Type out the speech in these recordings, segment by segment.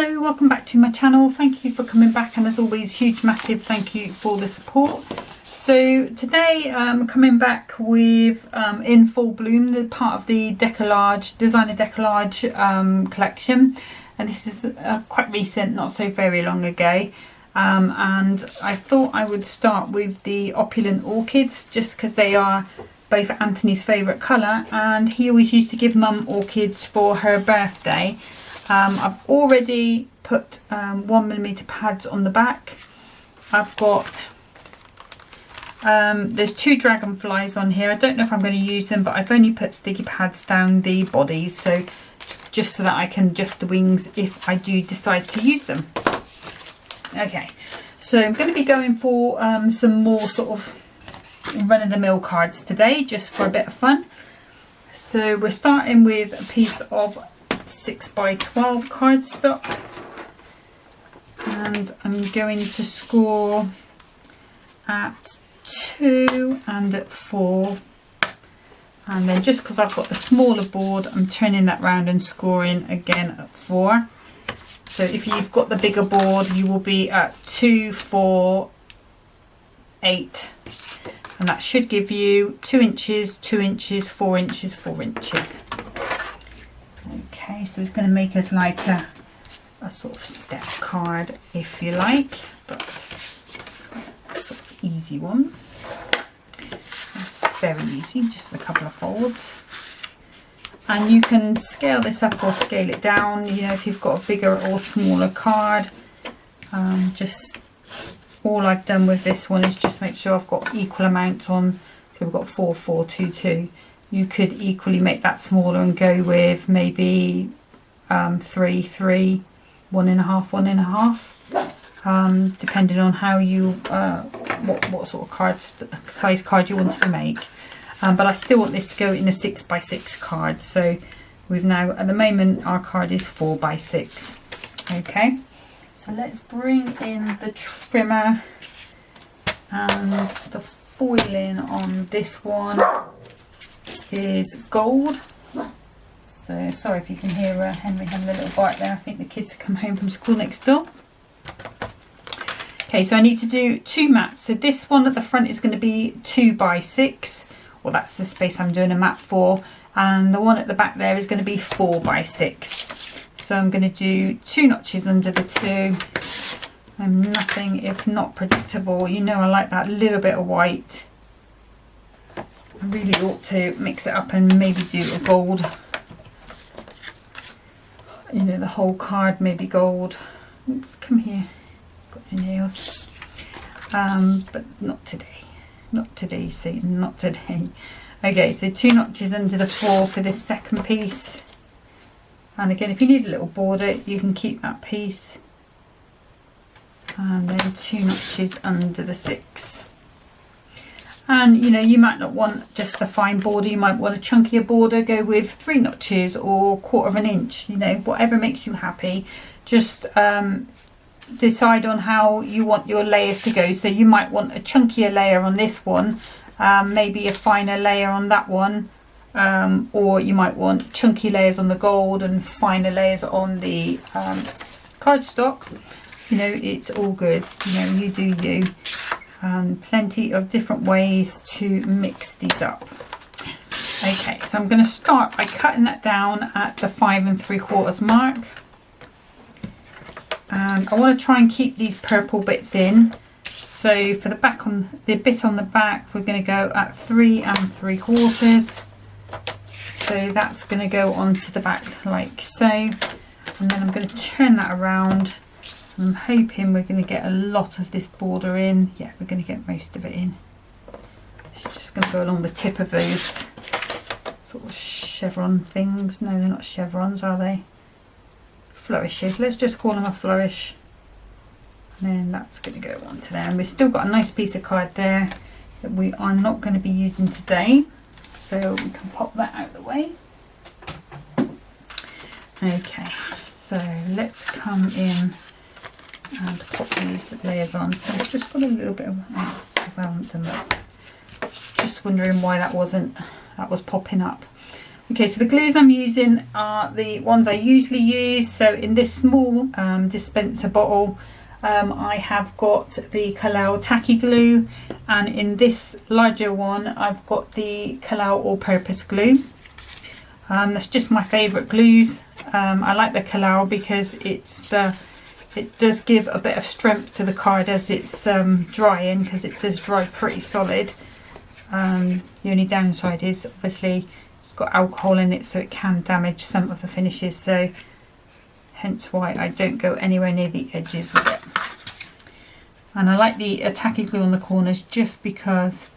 Hello, welcome back to my channel. Thank you for coming back, and as always, huge massive thank you for the support. So today I'm coming back with In Full Bloom, the part of the Decolarge, designer Decolarge collection, and this is quite recent, not so very long ago. And I thought I would start with the Opulent Orchids just because they are both Anthony's favourite colour, and he always used to give Mum orchids for her birthday. I've already put 1mm pads on the back. I've got, there's 2 dragonflies on here. I don't know if I'm going to use them, but I've only put sticky pads down the bodies, so just so that I can adjust the wings if I do decide to use them. Okay, so I'm going to be going for some more sort of run-of-the-mill cards today, just for a bit of fun. So we're starting with a piece of 6x12 cardstock, and I'm going to score at 2 and at 4, and then just because I've got the smaller board, I'm turning that round and scoring again at 4. So if you've got the bigger board, you will be at 2, 4, 8, and that should give you 2 inches, 2 inches, 4 inches, 4 inches. Okay, so it's going to make us like a sort of step card, if you like, but a sort of easy one. It's very easy, just a couple of folds. And you can scale this up or scale it down, you know, if you've got a bigger or smaller card. Just all I've done with this one is just make sure I've got equal amounts on. So we've got 4, 4, 2, 2. You could equally make that smaller and go with maybe 3, 3, 1.5, 1.5, depending on how you what sort of size card you wanted to make. But I still want this to go in a 6x6 card. So we've now, at the moment, our card is 4x6. Okay, so let's bring in the trimmer and the foiling on this one is gold. So sorry if you can hear Henry having a little bite there. I think the kids have come home from school next door. Okay, so I need to do 2 mats. So this one at the front is going to be 2x6, well, that's the space I'm doing a mat for, and the one at the back there is going to be 4x6. So I'm going to do 2 notches under the 2. I'm nothing if not predictable. You know I like that little bit of white. I really ought to mix it up and maybe do a gold, you know, the whole card maybe gold. Oops, come here, got your nails. But not today, not today, Satan, not today. Okay, so 2 notches under the 4 for this second piece, and again, if you need a little border, you can keep that piece, and then 2 notches under the 6. And you know, you might not want just the fine border, you might want a chunkier border, go with 3 notches or 1/4 inch, you know, whatever makes you happy. Just decide on how you want your layers to go. So you might want a chunkier layer on this one, maybe a finer layer on that one, or you might want chunky layers on the gold and finer layers on the cardstock. You know, it's all good, you know, you do you. Plenty of different ways to mix these up. Okay, so I'm going to start by cutting that down at the 5 3/4 mark, and I want to try and keep these purple bits in. So for the back, on the bit on the back, we're going to go at 3 3/4. So that's going to go onto the back like so, and then I'm going to turn that around. I'm hoping we're going to get a lot of this border in. Yeah, we're going to get most of it in. It's just going to go along the tip of those sort of chevron things. No, they're not chevrons, are they? Flourishes. Let's just call them a flourish. And then that's going to go onto there. And we've still got a nice piece of card there that we are not going to be using today. So we can pop that out of the way. Okay, so let's come in and pop these layers on. So I've just got a little bit of because I haven't done that. Just wondering why that was popping up. Okay, so the glues I'm using are the ones I usually use. So in this small dispenser bottle, I have got the Decolarge tacky glue, and in this larger one I've got the Decolarge all-purpose glue. That's just my favourite glues. I like the Decolarge because it does give a bit of strength to the card as it's drying, because it does dry pretty solid. The only downside is obviously it's got alcohol in it, so it can damage some of the finishes, so hence why I don't go anywhere near the edges with it. And I like the tacky glue on the corners just because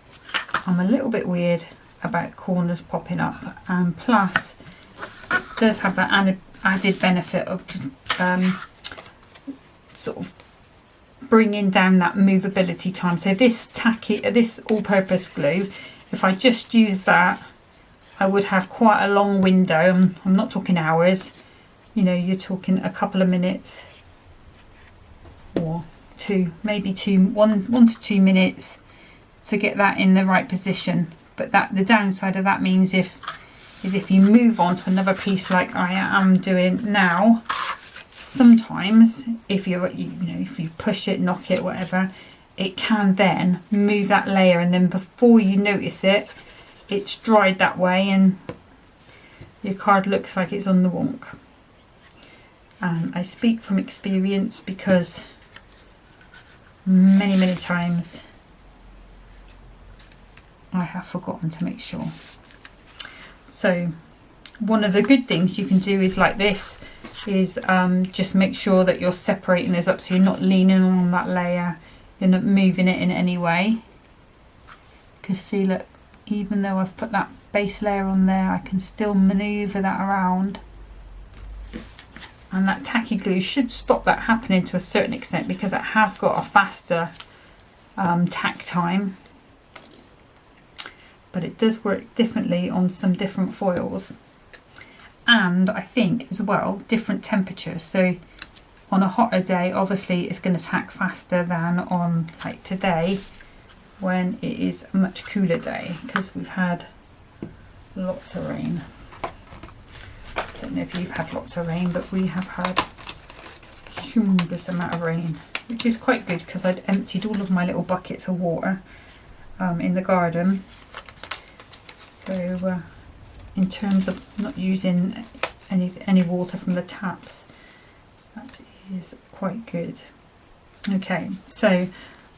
I'm a little bit weird about corners popping up, and plus it does have that added benefit of sort of bringing down that movability time. So this all-purpose glue, if I just use that, I would have quite a long window. I'm not talking hours, you know, you're talking a couple of minutes, or maybe 1 to 2 minutes to get that in the right position. But the downside of that means is if you move on to another piece like I am doing now, sometimes if you push it, knock it, whatever, it can then move that layer, and then before you notice it, it's dried that way and your card looks like it's on the wonk. And I speak from experience because many times I have forgotten to make sure. So one of the good things you can do is like this, is just make sure that you're separating those up, so you're not leaning on that layer, you're not moving it in any way. Because see, look, even though I've put that base layer on there, I can still maneuver that around, and that tacky glue should stop that happening to a certain extent, because it has got a faster tack time, but it does work differently on some different foils, and I think as well different temperatures. So on a hotter day obviously it's going to tack faster than on like today, when it is a much cooler day, because we've had lots of rain. I don't know if you've had lots of rain, but we have had a humongous amount of rain, which is quite good because I'd emptied all of my little buckets of water in the garden. So in terms of not using any water from the taps, that is quite good. Okay, so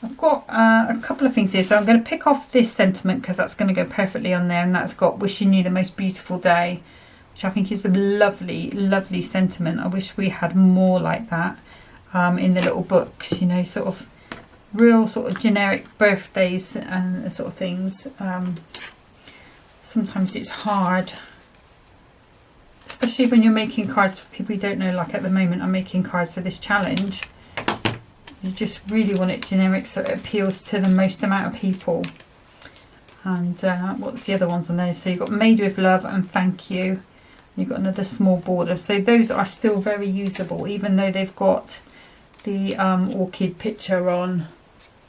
I've got a couple of things here, so I'm going to pick off this sentiment because that's going to go perfectly on there, and that's got wishing you the most beautiful day, which I think is a lovely sentiment. I wish we had more like that in the little books, you know, sort of real sort of generic birthdays and sort of things. Sometimes it's hard, especially when you're making cards for people you don't know. Like at the moment I'm making cards for this challenge. You just really want it generic so it appeals to the most amount of people. And what's the other ones on there? So you've got Made with Love and Thank You. You've got another small border. So those are still very usable, even though they've got the orchid picture on.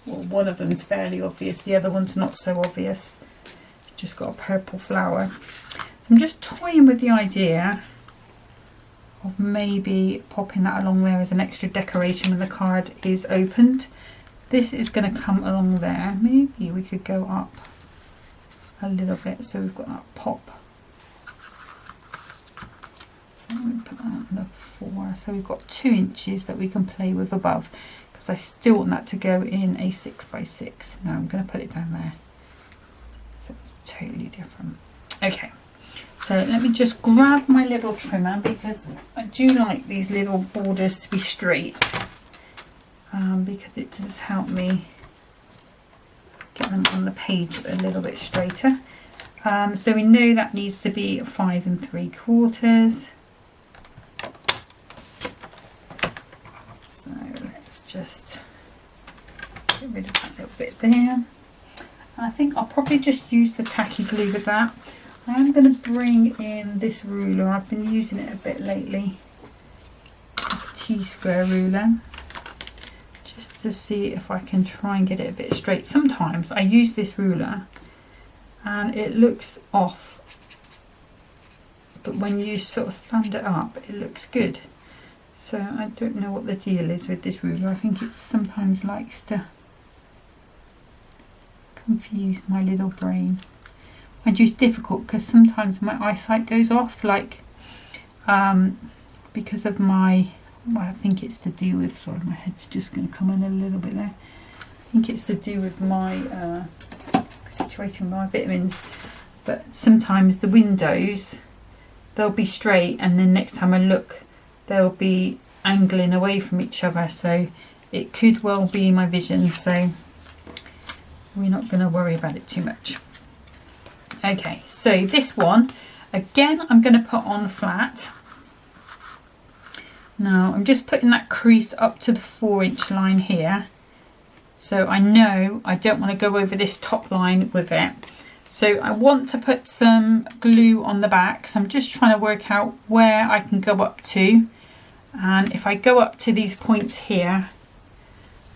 Well, one of them is fairly obvious, the other one's not so obvious. It's just got a purple flower. So I'm just toying with the idea of maybe popping that along there as an extra decoration when the card is opened. This is going to come along there. Maybe we could go up a little bit so we've got that pop. So I'm going to put that on the 4. So we've got 2 inches that we can play with above, because I still want that to go in a 6x6. Now I'm going to put it down there, so it's totally different. Okay. So let me just grab my little trimmer, because I do like these little borders to be straight, because it does help me get them on the page a little bit straighter. So we know that needs to be 5 3/4. So let's just get rid of that little bit there. And I think I'll probably just use the tacky glue with that. I am going to bring in this ruler. I've been using it a bit lately, a T-square ruler, just to see if I can try and get it a bit straight. Sometimes I use this ruler and it looks off but when you sort of stand it up, it looks good. So I don't know what the deal is with this ruler. I think it sometimes likes to confuse my little brain. And it's difficult because sometimes my eyesight goes off, like because of my, well, I think it's to do with, sorry, my head's just going to come in a little bit there. I think it's to do with my situation with my vitamins. But sometimes the windows, they'll be straight, and then next time I look, they'll be angling away from each other. So it could well be my vision. So we're not going to worry about it too much. Okay, so this one, again, I'm going to put on flat. Now I'm just putting that crease up to the 4-inch line here. So I know I don't want to go over this top line with it. So I want to put some glue on the back. So I'm just trying to work out where I can go up to. And if I go up to these points here,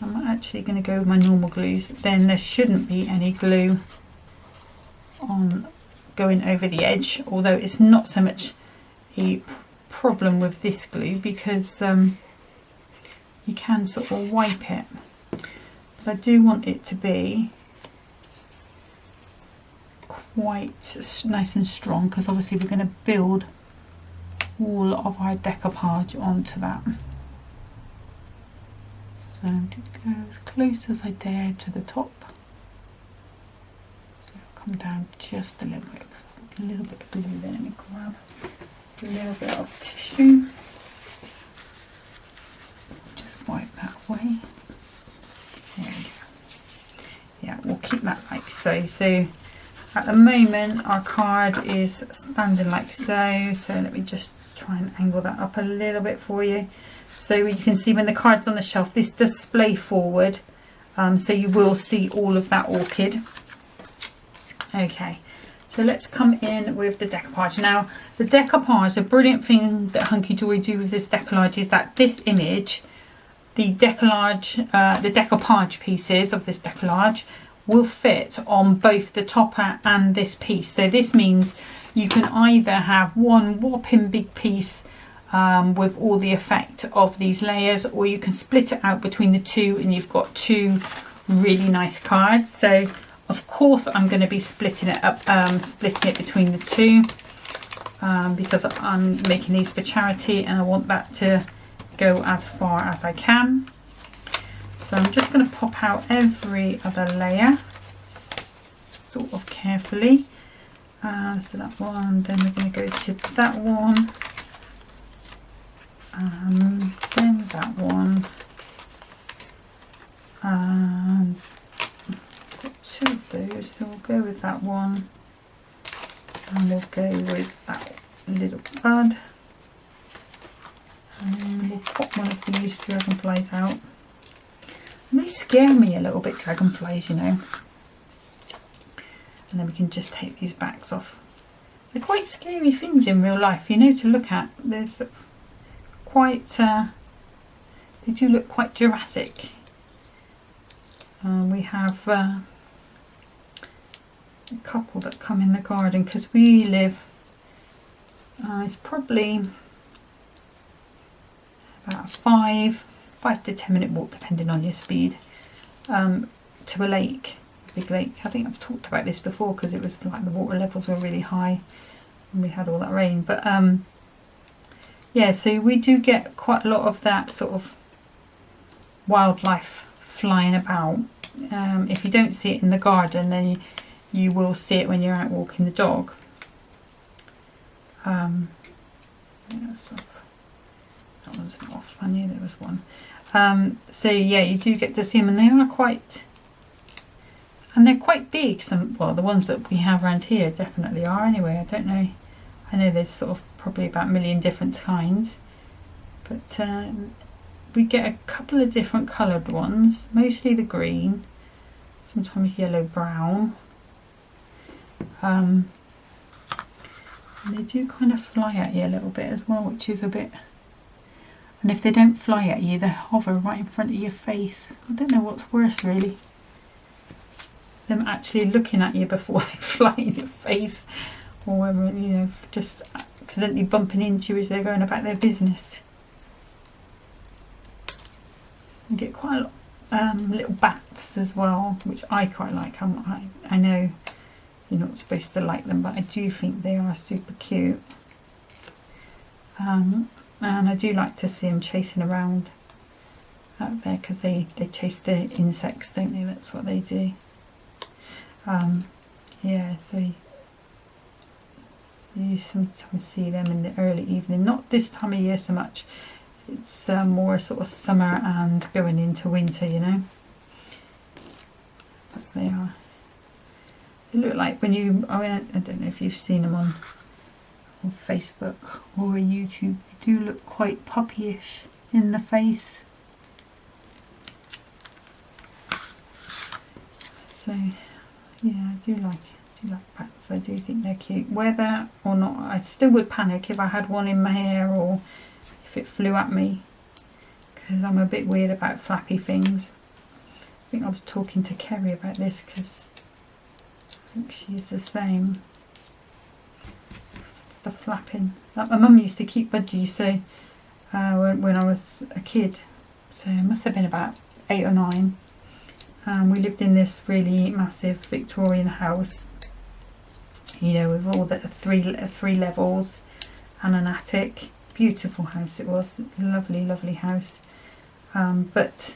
I'm actually going to go with my normal glues. Then there shouldn't be any glue on going over the edge. Although it's not so much a problem with this glue because you can sort of wipe it. But I do want it to be quite nice and strong because obviously we're going to build all of our decoupage onto that. So I'm going to go as close as I dare to the top. So I'll come down just a little bit, a little bit of glue there. Let me grab a little bit of tissue. Just wipe that away. There we go. Yeah, we'll keep that like so. So at the moment our card is standing like so. So let me just try and angle that up a little bit for you. So you can see when the card's on the shelf, this does splay forward. So you will see all of that orchid. Okay, so let's come in with the decoupage. Now, the decoupage, the brilliant thing that Hunkydory do with this decollage is that this image, the decollage, the decoupage pieces of this decollage will fit on both the topper and this piece. So this means you can either have one whopping big piece with all the effect of these layers, or you can split it out between the two and you've got two really nice cards. So of course I'm going to be splitting it up, splitting it between the two because I'm making these for charity and I want that to go as far as I can. So I'm just going to pop out every other layer sort of carefully. So that one, then we're going to go to that one, then that one, and I've got two of those, so we'll go with that one, and we'll go with that little bud, and we'll pop one of these dragonflies out. And they scare me a little bit, dragonflies, you know. And then we can just take these backs off. They're quite scary things in real life, you know, to look at. There's quite, they do look quite Jurassic. We have a couple that come in the garden because we live, it's probably about a 5 to 10 minute walk depending on your speed to a lake. Big lake. I think I've talked about this before because it was like the water levels were really high and we had all that rain, but yeah, so we do get quite a lot of that sort of wildlife flying about. If you don't see it in the garden, then you will see it when you're out walking the dog. Yeah, so that one's off. I knew there was one. So yeah, you do get to see them, and they are quite, and they're quite big. Some, well, the ones that we have around here definitely are anyway. I don't know. I know there's sort of probably about a million different kinds, but we get a couple of different coloured ones, mostly the green, sometimes yellow brown. And they do kind of fly at you a little bit as well, which is a bit, and if they don't fly at you, they hover right in front of your face. I don't know what's worse really, them actually looking at you before they fly in your face, or whether, you know, just accidentally bumping into as they're going about their business. You get quite a lot little bats as well, which I quite like. I know you're not supposed to like them, but I do think they are super cute. And I do like to see them chasing around out there, because they chase the insects, don't they? That's what they do. Yeah, so you sometimes see them in the early evening. Not this time of year so much. It's more sort of summer and going into winter, you know. But they are. They look like when you, I don't know if you've seen them on Facebook or YouTube, they do look quite puppyish in the face. So yeah, I do like bats. I do think they're cute. Whether or not, I still would panic if I had one in my hair or if it flew at me, because I'm a bit weird about flappy things. I think I was talking to Kerry about this, because I think she's the same. The flapping. Like my mum used to keep budgies, so when I was a kid, so it must have been about 8 or 9. We lived in this really massive Victorian house, you know, with all the three levels and an attic. Beautiful house it was, lovely, lovely house. But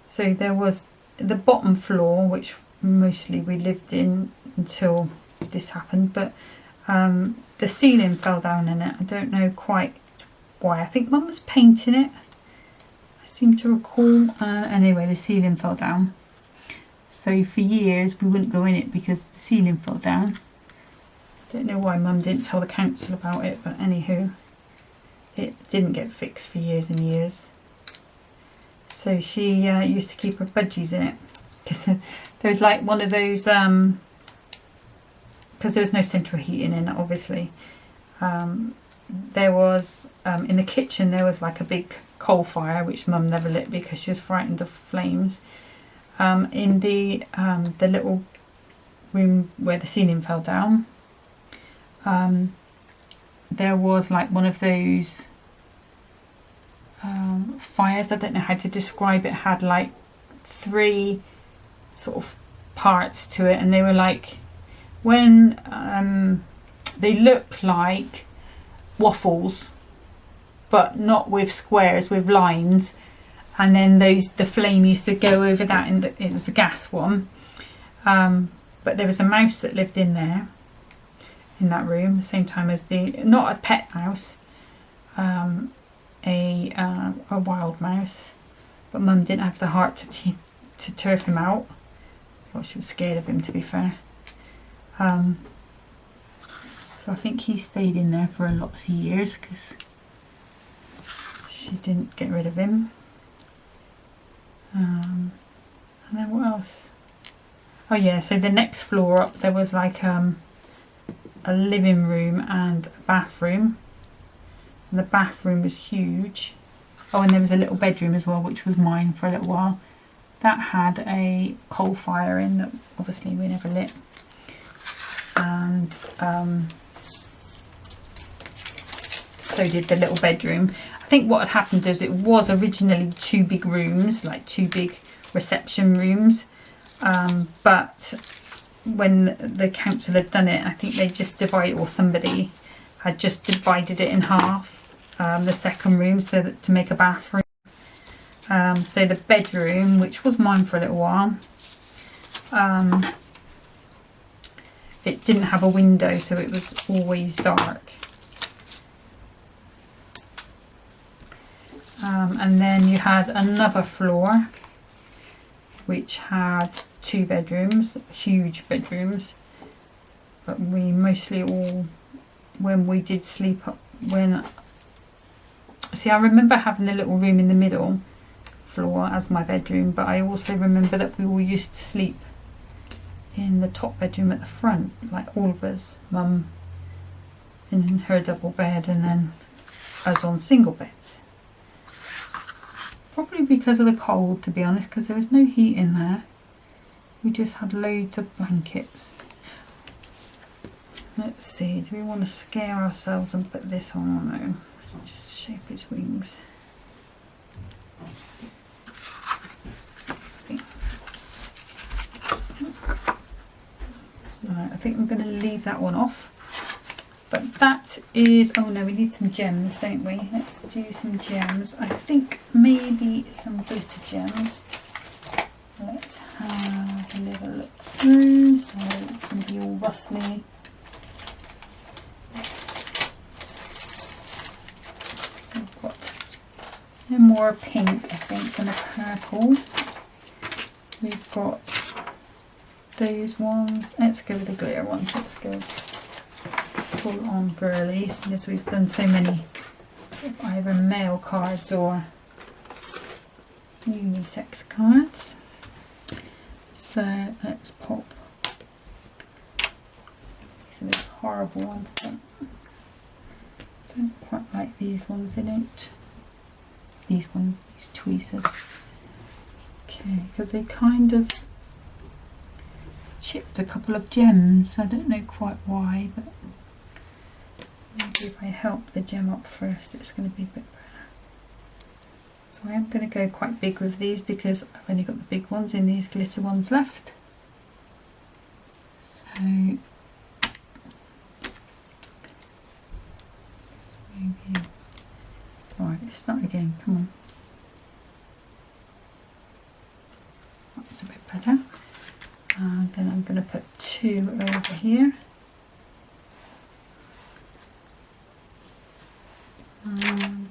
so there was the bottom floor, which mostly we lived in until this happened, but the ceiling fell down in it. I don't know quite why. I think Mum was painting it, I seem to recall. Anyway, the ceiling fell down, so for years we wouldn't go in it because the ceiling fell down. Don't know why Mum didn't tell the council about it, but anywho, it didn't get fixed for years and years. So she used to keep her budgies in it, because there was like one of those, because there was no central heating in it, obviously. There was, in the kitchen, there was like a big coal fire, which Mum never lit because she was frightened of flames. In the little room where the ceiling fell down, there was like one of those fires, I don't know how to describe it, had like 3 sort of parts to it, and they were like, when they look like waffles, but not with squares, with lines, and then the flame used to go over that, and it was the gas one. But there was a mouse that lived in there, in that room, the same time as not a pet mouse, a wild mouse, but Mum didn't have the heart to turf him out. I thought she was scared of him, to be fair. So I think he stayed in there for lots of years because she didn't get rid of him. And then what else? Oh yeah, so the next floor up there was like a living room and a bathroom. And the bathroom was huge. Oh, and there was a little bedroom as well, which was mine for a little while. That had a coal fire in that obviously we never lit. And so did the little bedroom. I think what had happened is it was originally 2 big rooms, like 2 big reception rooms. But when the council had done it, I think they just divided, or somebody had just divided it in half, the second room, so that to make a bathroom. So the bedroom, which was mine for a little while, it didn't have a window, so it was always dark. And then you had another floor which had 2 bedrooms, huge bedrooms, but we mostly all, when we did sleep up, I remember having the little room in the middle floor as my bedroom, but I also remember that we all used to sleep in the top bedroom at the front, like all of us, Mum in her double bed and then us on single beds. Probably because of the cold, to be honest, because there was no heat in there. We just had loads of blankets. Let's see, do we want to scare ourselves and put this on or no? Let's just shape its wings. Let's see. Right, I think I'm going to leave that one off. But that is, oh no, we need some gems, don't we? Let's do some gems. I think maybe some glitter gems. Let's have a little look through. So it's going to be all rustly. We've got no more pink, I think, than a purple. We've got those ones. Let's go with the glitter ones. Let's go full on girly, since we've done so many either male cards or unisex cards. So let's pop. These are those horrible ones. I don't quite like these ones. They don't. These ones, these tweezers. Okay, because they kind of chipped a couple of gems. I don't know quite why, but maybe if I help the gem up first, it's going to be a bit better. So I am going to go quite big with these because I've only got the big ones in these glitter ones left. So maybe. Alright, let's start again. Come on. That's a bit better. And then I'm going to put 2 over here. And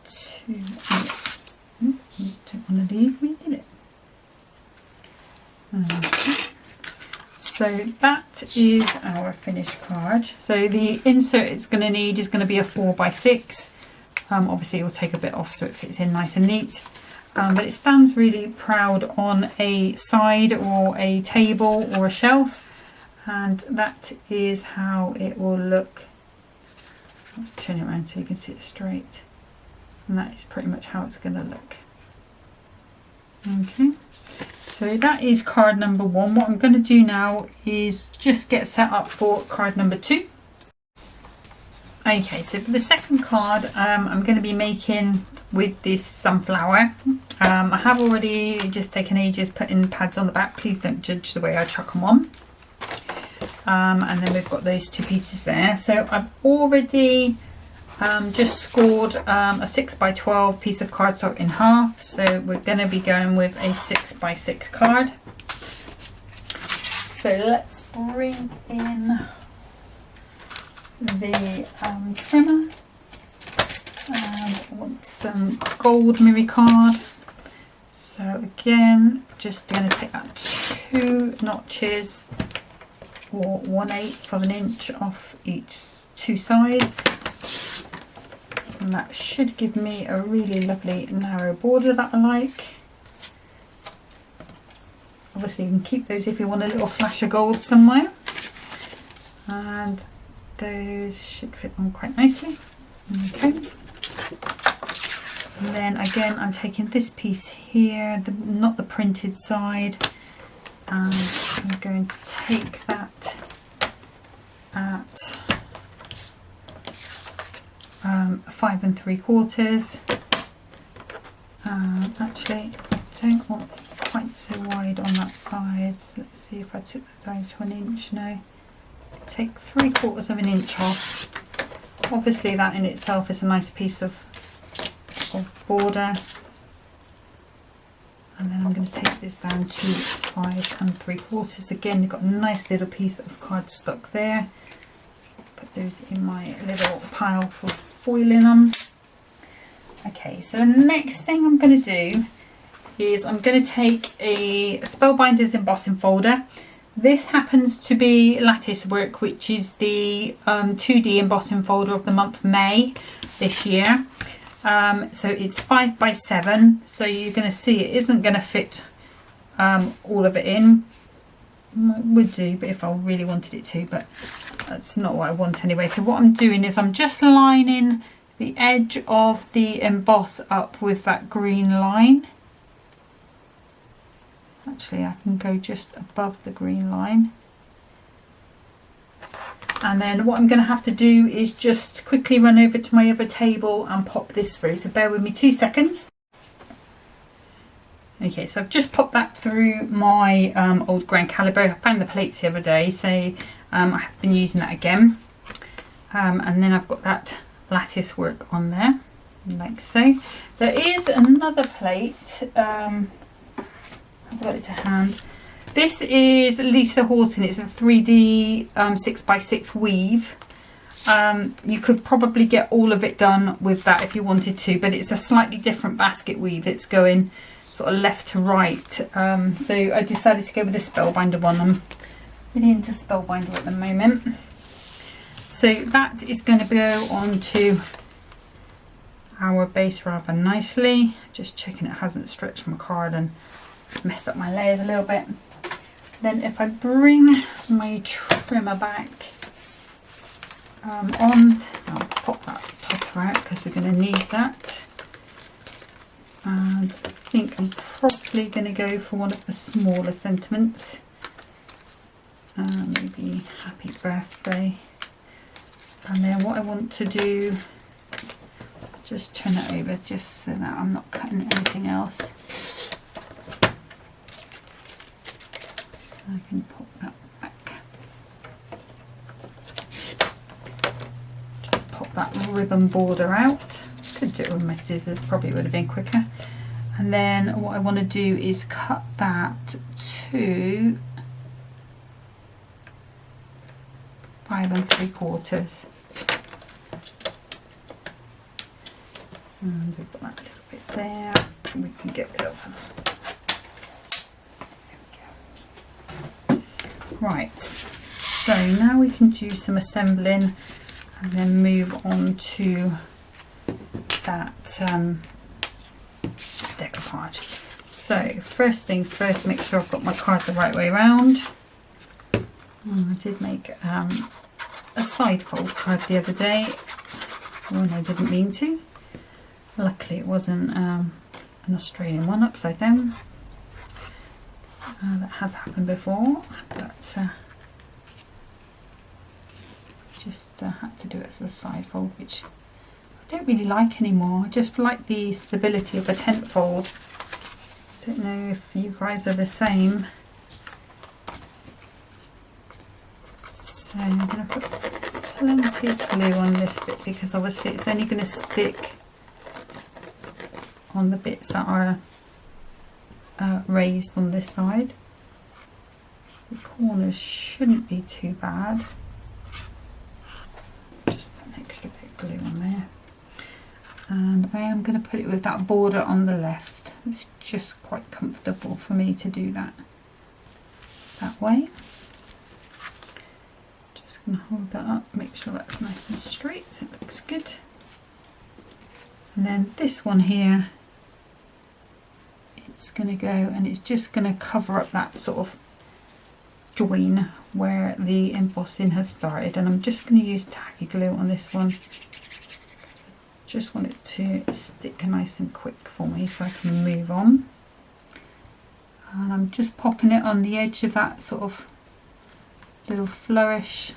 2 lips. Don't want to leave, we did it. Okay. So that is our finished card. So the insert it's going to need is going to be a 4x6. Obviously it will take a bit off so it fits in nice and neat. But it stands really proud on a side or a table or a shelf, and that is how it will look. Let's turn it around so you can see it straight, and that is pretty much how it's going to look. Okay, so that is card number 1. What I'm going to do now is just get set up for card number 2. Okay, so for the second card, I'm going to be making with this sunflower. I have already just taken ages putting pads on the back. Please don't judge the way I chuck them on. And then we've got those 2 pieces there. So I've already just scored a 6x12 piece of cardstock in half. So we're going to be going with a 6x6 card. So let's bring in the trimmer. I want some gold mirror card. So again, just going to take out 2 notches or 1/8 of an inch off each 2 sides, and that should give me a really lovely narrow border that I like. Obviously you can keep those if you want a little flash of gold somewhere, and those should fit on quite nicely. Okay, and then again I'm taking this piece here, not the printed side, and I'm going to take that at 5 3/4. Actually, I don't want quite so wide on that side. So let's see if I took that down to 1 inch. No, take 3/4 of an inch off. Obviously that in itself is a nice piece of border, and then I'm going to take this down to 5 3/4. Again, you've got a nice little piece of cardstock there. Put those in my little pile for foiling them. Okay, so the next thing I'm going to do is I'm going to take a Spellbinders embossing folder. This happens to be Lattice Work, which is the 2D embossing folder of the month May this year. So it's 5x7, so you're going to see it isn't going to fit all of it in. It would do, but if I really wanted it to, but that's not what I want anyway. So what I'm doing is I'm just lining the edge of the emboss up with that green line. Actually, I can go just above the green line. And then what I'm going to have to do is just quickly run over to my other table and pop this through. So bear with me 2 seconds. Okay, so I've just popped that through my old Grand Caliber. I found the plates the other day, so I have been using that again. And then I've got that lattice work on there, like so. There is another plate. I've got it to hand. This is Lisa Horton. It's a 3D 6x6 weave. You could probably get all of it done with that if you wanted to, but it's a slightly different basket weave. It's going sort of left to right. So I decided to go with the Spellbinder one. I'm really into Spellbinder at the moment. So that is going to go onto our base rather nicely. Just checking it hasn't stretched my card and messed up my layers a little bit. Then if I bring my trimmer back on, I'll pop that topper out because we're going to need that. And I think I'm probably going to go for one of the smaller sentiments. Maybe Happy Birthday. And then what I want to do, just turn it over just so that I'm not cutting anything else. I can pop that back. Just pop that ribbon border out. Could do it with my scissors, probably would have been quicker. And then what I want to do is cut that to 5 3/4. And we've got that little bit there. We can get rid of them. Right, so now we can do some assembling and then move on to that decoupage. So first things first, make sure I've got my card the right way around. I did make a side fold card the other day when I didn't mean to. Luckily it wasn't an Australian one upside down. That has happened before, but just had to do it as a side fold, which I don't really like anymore. I just like the stability of a tent fold. I don't know if you guys are the same. So I'm going to put plenty of glue on this bit because obviously it's only going to stick on the bits that are raised on this side. The corners shouldn't be too bad. Just put an extra bit of glue on there. And I am going to put it with that border on the left. It's just quite comfortable for me to do that way. Just going to hold that up, make sure that's nice and straight. It looks good. And then this one here, it's going to go and it's just going to cover up that sort of join where the embossing has started, and I'm just going to use tacky glue on this one. Just want it to stick nice and quick for me so I can move on. And I'm just popping it on the edge of that sort of little flourish,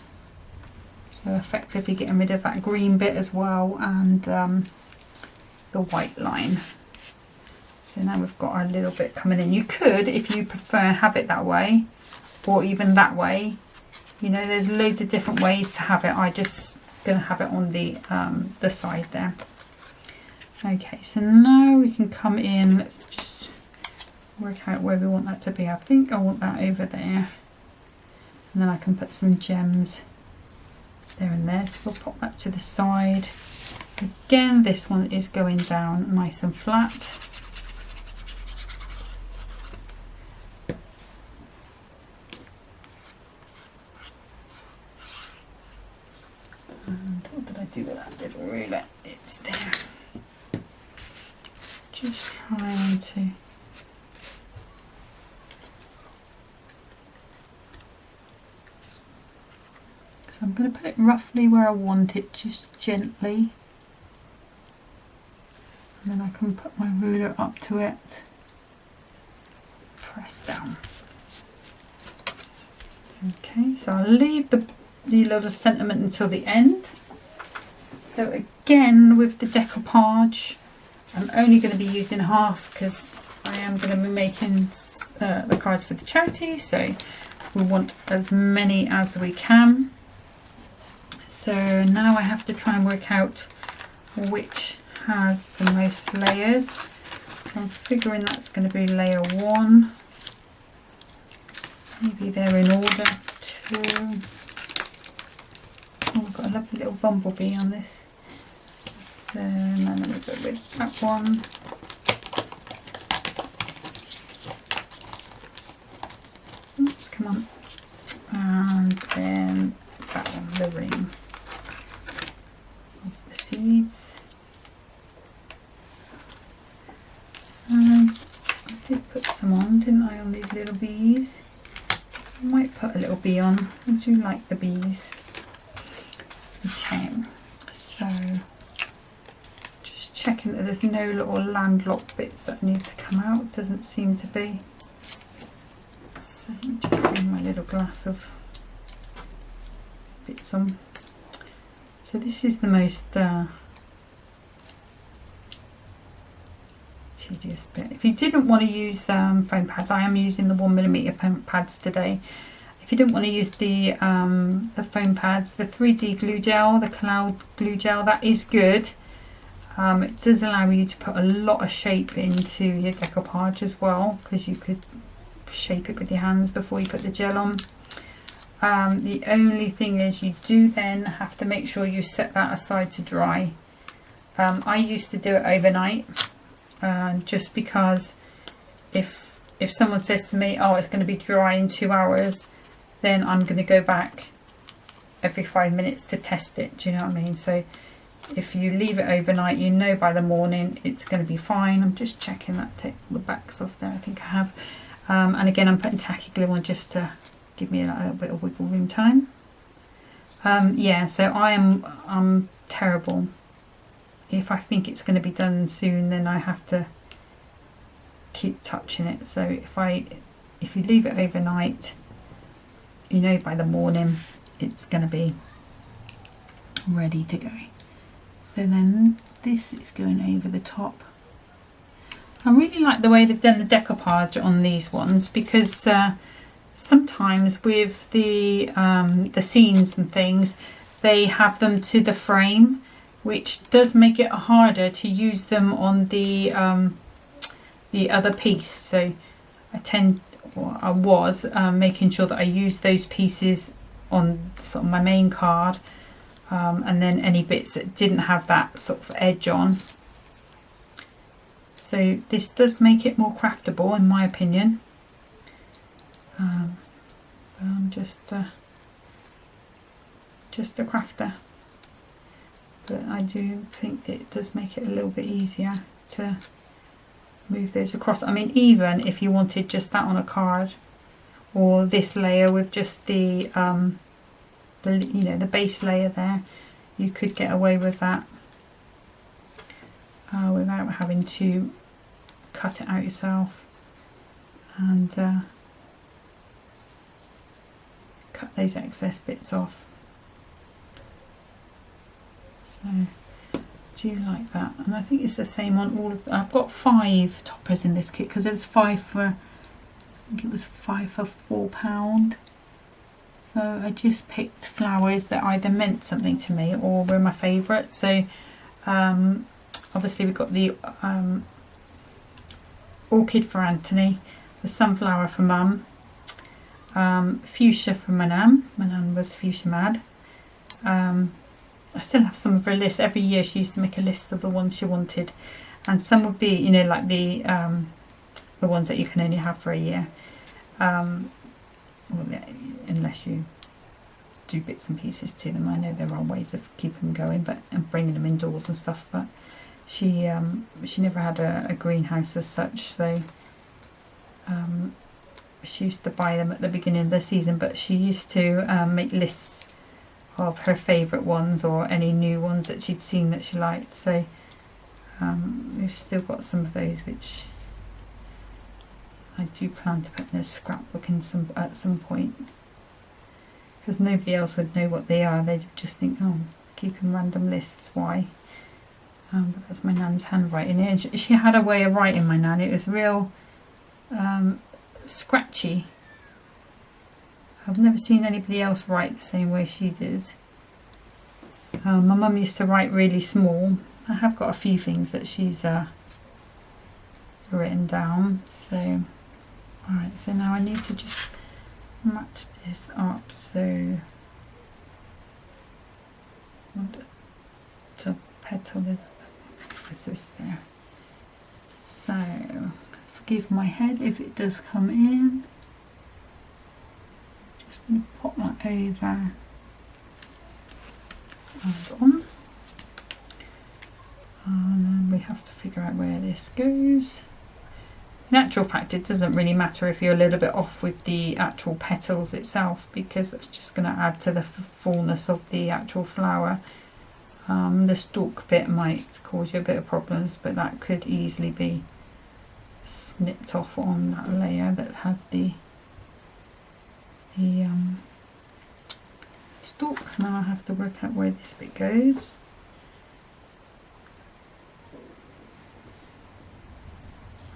so effectively getting rid of that green bit as well and the white line. So now we've got our little bit coming in. You could, if you prefer, have it that way or even that way. You know, there's loads of different ways to have it. I just going to have it on the side there. Okay, so now we can come in. Let's just work out where we want that to be. I think I want that over there. And then I can put some gems there and there. So we'll pop that to the side. Again, this one is going down nice and flat. And what did I do with that little ruler? It's there. Just trying to so I'm going to put it roughly where I want it, just gently, and then I can put my ruler up to it, press down. Okay, so I'll leave the the load of sentiment until the end. So again, with the decoupage, I'm only going to be using half because I am going to be making the cards for the charity, so we want as many as we can. So now I have to try and work out which has the most layers. So I'm figuring that's going to be layer 1. Maybe they're in order. 2. Oh, I've got a lovely little bumblebee on this. So now I'm going to go with that one. Oops, come on. And then that one, the ring. The seeds. And I did put some on, didn't I, on these little bees? I might put a little bee on. I do like the bees. Okay, so just checking that there's no little landlocked bits that need to come out. Doesn't seem to be. So let me just bring my little glass of bits on. So this is the most tedious bit. If you didn't want to use foam pads, I am using the 1mm foam pads today. If you didn't want to use the foam pads, the 3D glue gel, the cloud glue gel, that is good. It does allow you to put a lot of shape into your decoupage as well, because you could shape it with your hands before you put the gel on. The only thing is you do then have to make sure you set that aside to dry. I used to do it overnight, just because if someone says to me, oh, it's going to be dry in 2 hours, then I'm going to go back every 5 minutes to test it. Do you know what I mean? So if you leave it overnight, you know by the morning it's going to be fine. I'm just checking that, take all the backs off there. I think I have. And again, I'm putting tacky glue on just to give me a little bit of wiggle room time. Yeah, so I'm terrible. If I think it's going to be done soon, then I have to keep touching it. So if you leave it overnight, you know by the morning it's going to be ready to go. So then this is going over the top. I really like the way they've done the decoupage on these ones, because sometimes with the scenes and things, they have them to the frame, which does make it harder to use them on the other piece. So I was making sure that I used those pieces on sort of my main card, and then any bits that didn't have that sort of edge on. So this does make it more craftable, in my opinion. I'm just a crafter, but I do think it does make it a little bit easier to move those across. I mean, even if you wanted just that on a card, or this layer with just the base layer there, you could get away with that without having to cut it out yourself and cut those excess bits off. So I do like that, and I think it's the same on all of. I've got 5 toppers in this kit because there was 5 for, I think it was 5 for £4. So I just picked flowers that either meant something to me or were my favourite. So obviously we've got the orchid for Anthony, the sunflower for Mum, fuchsia for my nan. My nan was fuchsia mad. I still have some of her lists. Every year she used to make a list of the ones she wanted, and some would be, you know, like the ones that you can only have for a year, unless you do bits and pieces to them. I know there are ways of keeping them going, and bringing them indoors and stuff, but she never had a greenhouse as such, so she used to buy them at the beginning of the season, but she used to make lists of her favourite ones or any new ones that she'd seen that she liked. So we've still got some of those which I do plan to put in a scrapbook at some point. because nobody else would know what they are. They'd just think, oh, keeping random lists, why? But that's my nan's handwriting. And she had a way of writing, my nan. It was real scratchy. I've never seen anybody else write the same way she did. My mum used to write really small. I have got a few things that she's written down. So, alright, so now I need to just match this up. So, what the petal is this there? So, forgive my head if it does come in. Just going to pop that over and on. And then we have to figure out where this goes. In actual fact, it doesn't really matter if you're a little bit off with the actual petals itself, because that's just going to add to the fullness of the actual flower. The stalk bit might cause you a bit of problems, but that could easily be snipped off on that layer that has the stalk. Now I have to work out where this bit goes.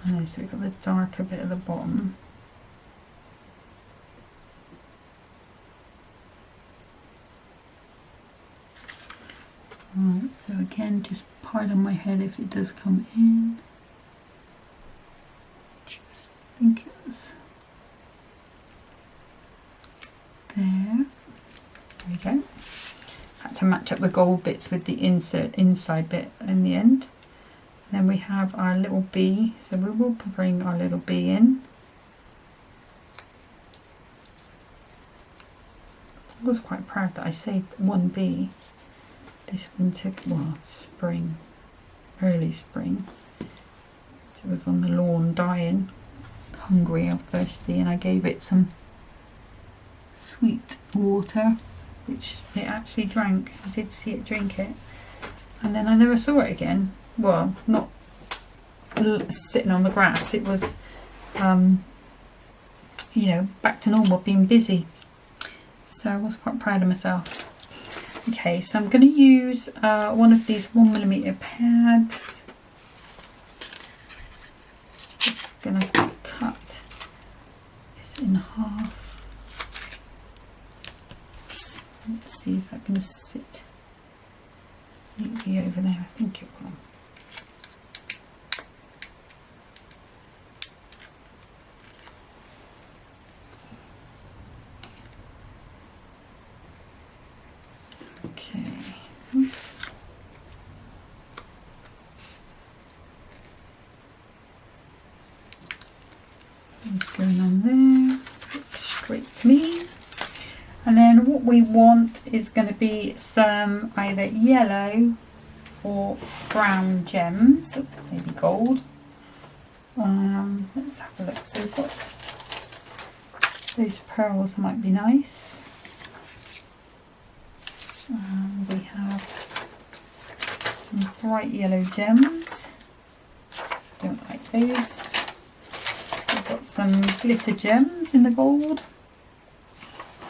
Oh, so we've got the darker bit at the bottom. Right, so again, just pardon my head if it does come in. Just think it's there. There we go. Had to match up the gold bits with the inside bit in the end. Then we have our little bee, so we will bring our little bee in. I was quite proud that I saved one bee. This one took, well, spring, early spring. It was on the lawn dying, hungry or thirsty, and I gave it some sweet water, which it actually drank. I did see it drink it, and then I never saw it again. Well, not sitting on the grass. It was, you know, back to normal, being busy. So I was quite proud of myself. Okay, so I'm going to use one of these 1mm pads. Just going to cut this in half. Let's see, is that going to sit neatly over there? I think it will. Oops. What's going on there? Looks straight clean. And then what we want is going to be some either yellow or brown gems, maybe gold. Let's have a look. So we've got those pearls, might be nice. We have some bright yellow gems. Don't like those. We've got some glitter gems in the gold.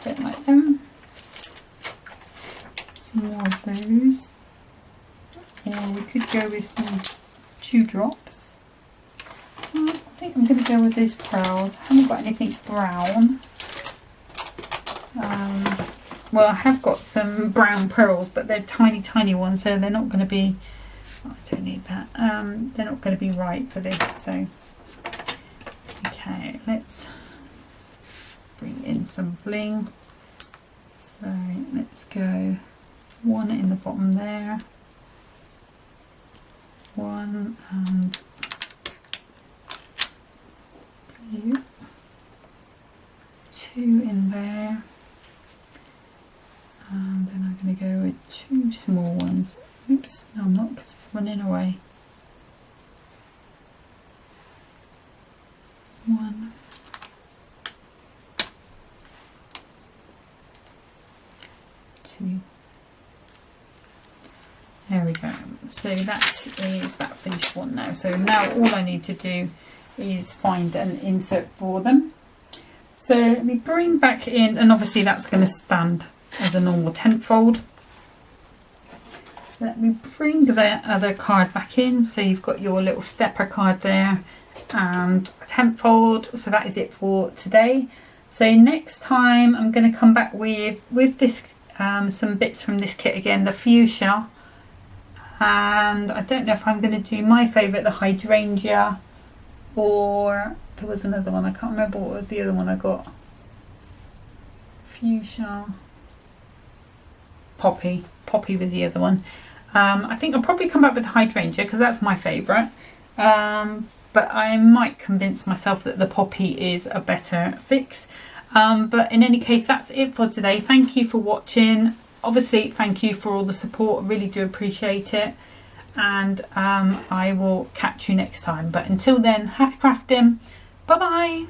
Don't like them. Some more of those. Or we could go with some dewdrops. I think I'm going to go with those pearls. I haven't got anything brown. Well, I have got some brown pearls, but they're tiny, tiny ones, so they're not going to be, oh, I don't need that, they're not going to be right for this, so, okay, let's bring in some bling. So, let's go one in the bottom there, one, and blue, two in there. And then I'm going to go with two small ones. Oops, no I'm not, because it's running away. One. Two. There we go. So that is that finished one now. So now all I need to do is find an insert for them. So let me bring back in, and obviously that's going to stand as a normal tent fold. Let me bring the other card back in. So you've got your little stepper card there and a tent fold. So that is it for today. So next time I'm going to come back with this some bits from this kit again, the fuchsia, and I don't know if I'm going to do my favourite, the hydrangea, or there was another one, I can't remember what was the other one I got. Fuchsia, poppy was the other one. I think I'll probably come back with the hydrangea because that's my favourite, but I might convince myself that the poppy is a better fix. But in any case, that's it for today. Thank you for watching. Obviously, thank you for all the support. I really do appreciate it. And I will catch you next time. But until then, happy crafting. Bye bye.